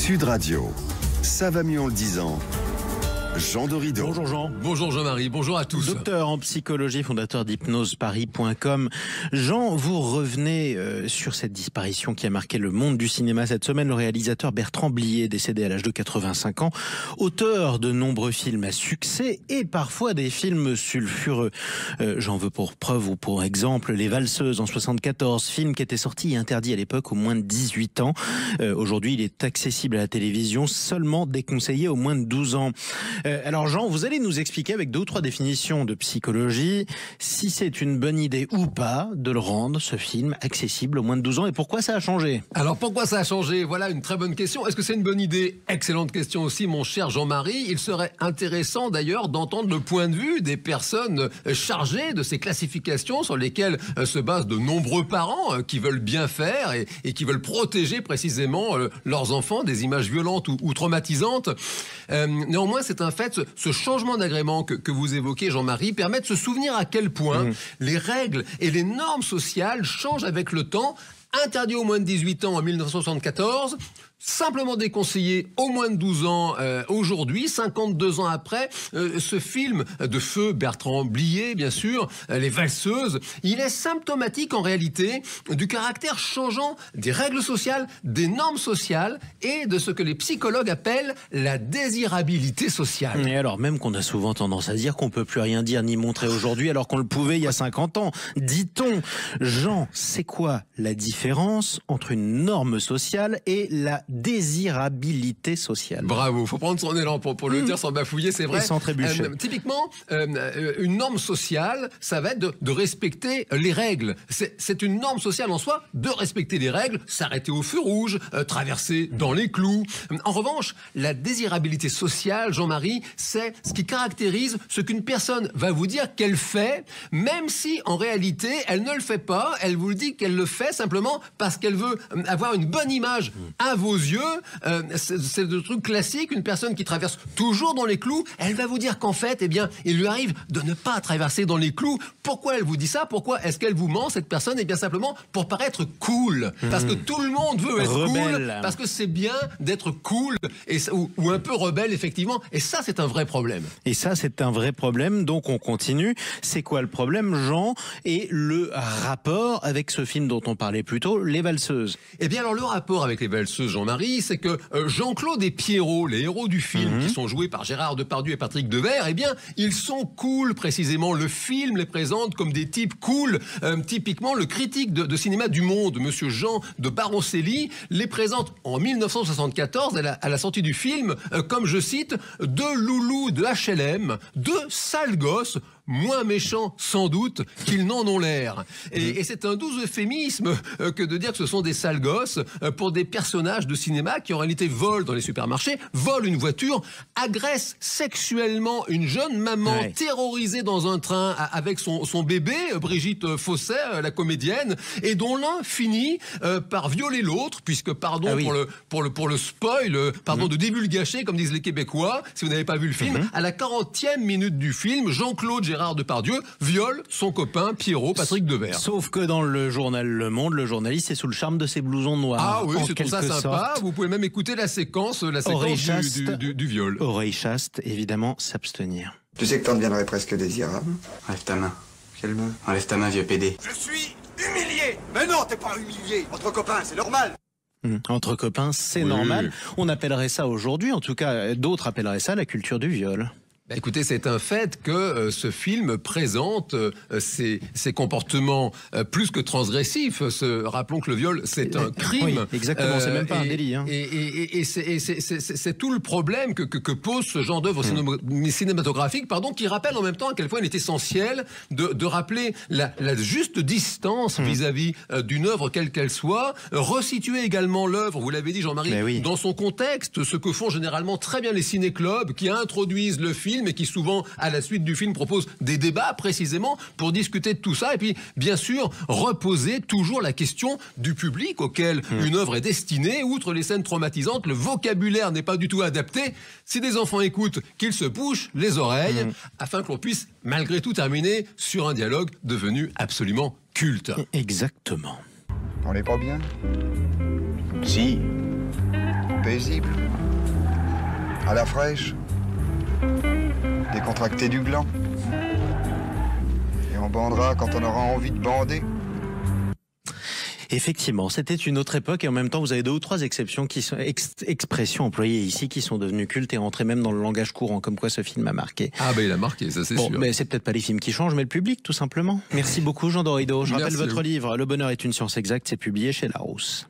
Sud Radio, ça va mieux en le disant. Jean Dorido. Bonjour Jean. Bonjour Jean-Marie, bonjour à tous. Docteur en psychologie, fondateur d'hypnoseparis.com. Jean, vous revenez sur cette disparition qui a marqué le monde du cinéma cette semaine. Le réalisateur Bertrand Blier, décédé à l'âge de 85 ans, auteur de nombreux films à succès et parfois des films sulfureux. J'en veux pour preuve ou pour exemple Les Valseuses en 74, film qui était sorti et interdit à l'époque aux moins de 18 ans. Aujourd'hui, il est accessible à la télévision, seulement déconseillé aux moins de 12 ans. Alors Jean, vous allez nous expliquer avec 2 ou 3 définitions de psychologie si c'est une bonne idée ou pas de le rendre, ce film, accessible aux moins de 12 ans et pourquoi ça a changé. Alors pourquoi ça a changé? Voilà une très bonne question. Est-ce que c'est une bonne idée? Excellente question aussi, mon cher Jean-Marie. Il serait intéressant d'ailleurs d'entendre le point de vue des personnes chargées de ces classifications sur lesquelles se basent de nombreux parents qui veulent bien faire et qui veulent protéger précisément leurs enfants des images violentes ou traumatisantes. Néanmoins, c'est un fait, ce changement d'agrément que vous évoquez, Jean-Marie, permet de se souvenir à quel point les règles et les normes sociales changent avec le temps. Interdit aux moins de 18 ans en 1974, simplement déconseillé aux moins de 12 ans aujourd'hui, 52 ans après. Ce film de feu Bertrand Blier, bien sûr, Les Valseuses, il est symptomatique en réalité du caractère changeant des règles sociales, des normes sociales et de ce que les psychologues appellent la désirabilité sociale. Et alors même qu'on a souvent tendance à dire qu'on peut plus rien dire ni montrer aujourd'hui alors qu'on le pouvait il y a 50 ans. Dit-on, Jean, c'est quoi la différence entre une norme sociale et la désirabilité sociale? Bravo, faut prendre son élan pour le dire sans bafouiller, c'est vrai. Et sans trébucher. Typiquement, une norme sociale, ça va être de respecter les règles. C'est une norme sociale en soi de respecter les règles, s'arrêter au feu rouge, traverser dans les clous. En revanche, la désirabilité sociale, Jean-Marie, c'est ce qui caractérise ce qu'une personne va vous dire qu'elle fait, même si en réalité elle ne le fait pas, elle vous dit qu'elle le fait simplement parce qu'elle veut avoir une bonne image à vos yeux. C'est le truc classique, une personne qui traverse toujours dans les clous, elle va vous dire qu'en fait, eh bien, il lui arrive de ne pas traverser dans les clous. Pourquoi elle vous dit ça? Pourquoi est-ce qu'elle vous ment, cette personne? Eh bien, simplement pour paraître cool. Parce que tout le monde veut être cool, parce que c'est bien d'être cool, ou un peu rebelle, effectivement. Et ça, c'est un vrai problème. Et ça, c'est un vrai problème, donc on continue. C'est quoi le problème, Jean? Et le rapport avec ce film dont on parlait plus tôt, Les Valseuses? Eh bien, alors, le rapport avec Les Valseuses, Jean-Marie, c'est que Jean-Claude et Pierrot, les héros du film, qui sont joués par Gérard Depardieu et Patrick Devers, eh bien, ils sont cool, précisément. Le film les présente comme des types cool. Typiquement, le critique de cinéma du Monde, monsieur Jean de Baroncelli, les présente en 1974, à la sortie du film, comme, je cite, deux loulous de HLM, deux sales gosses, moins méchants sans doute qu'ils n'en ont l'air. Et c'est un doux euphémisme que de dire que ce sont des sales gosses pour des personnages de cinéma qui en réalité volent dans les supermarchés, volent une voiture, agressent sexuellement une jeune maman terrorisée dans un train avec son bébé, Brigitte Fossey, la comédienne, et dont l'un finit par violer l'autre, puisque, pardon pour le spoil, pardon de divulgacher, comme disent les Québécois, si vous n'avez pas vu le film, à la 40e minute du film, Jean-Claude Gérard Depardieu viole son copain Pierrot, Patrick Devers. Sauf que dans le journal Le Monde, le journaliste est sous le charme de ses blousons noirs. Ah oui, c'est pour ça sympa. Vous pouvez même écouter la séquence du viol. Oreille chaste, évidemment, s'abstenir. Tu sais que t'en deviendrais presque désirable. Enlève ta main. Quelle main? Enlève ta main, vieux PD. Je suis humilié. Mais non, t'es pas humilié. Entre copains, c'est normal. Entre copains, c'est normal. On appellerait ça aujourd'hui, en tout cas, d'autres appelleraient ça la culture du viol. Écoutez, c'est un fait que ce film présente ces comportements plus que transgressifs. Rappelons que le viol, c'est un crime. Oui, exactement, c'est même pas un délit. Hein. Et c'est tout le problème que pose ce genre d'œuvre cinématographique, qui rappelle en même temps à quel point il est essentiel de rappeler la juste distance vis-à-vis d'une œuvre quelle qu'elle soit, resituer également l'œuvre, vous l'avez dit Jean-Marie, dans son contexte, ce que font généralement très bien les ciné-clubs qui introduisent le film et qui souvent, à la suite du film, proposent des débats précisément pour discuter de tout ça et puis, bien sûr, reposer toujours la question du public auquel une œuvre est destinée. Outre les scènes traumatisantes, le vocabulaire n'est pas du tout adapté. Si des enfants écoutent, qu'ils se bouchent les oreilles afin que l'on puisse, malgré tout, terminer sur un dialogue devenu absolument culte. Exactement. On n'est pas bien? Si. paisible. À la fraîche. Décontracté du gland. Et on bandera quand on aura envie de bander. Effectivement, c'était une autre époque et en même temps, vous avez 2 ou 3 exceptions qui sont expressions employées ici qui sont devenues cultes et entrées même dans le langage courant, comme quoi ce film a marqué. Ah ben il a marqué, ça c'est Bon, sûr. mais c'est peut-être pas les films qui changent, mais le public, tout simplement. Merci beaucoup, Jean Dorido. Je rappelle Merci à votre vous. livre, Le bonheur est une science exacte, c'est publié chez Larousse.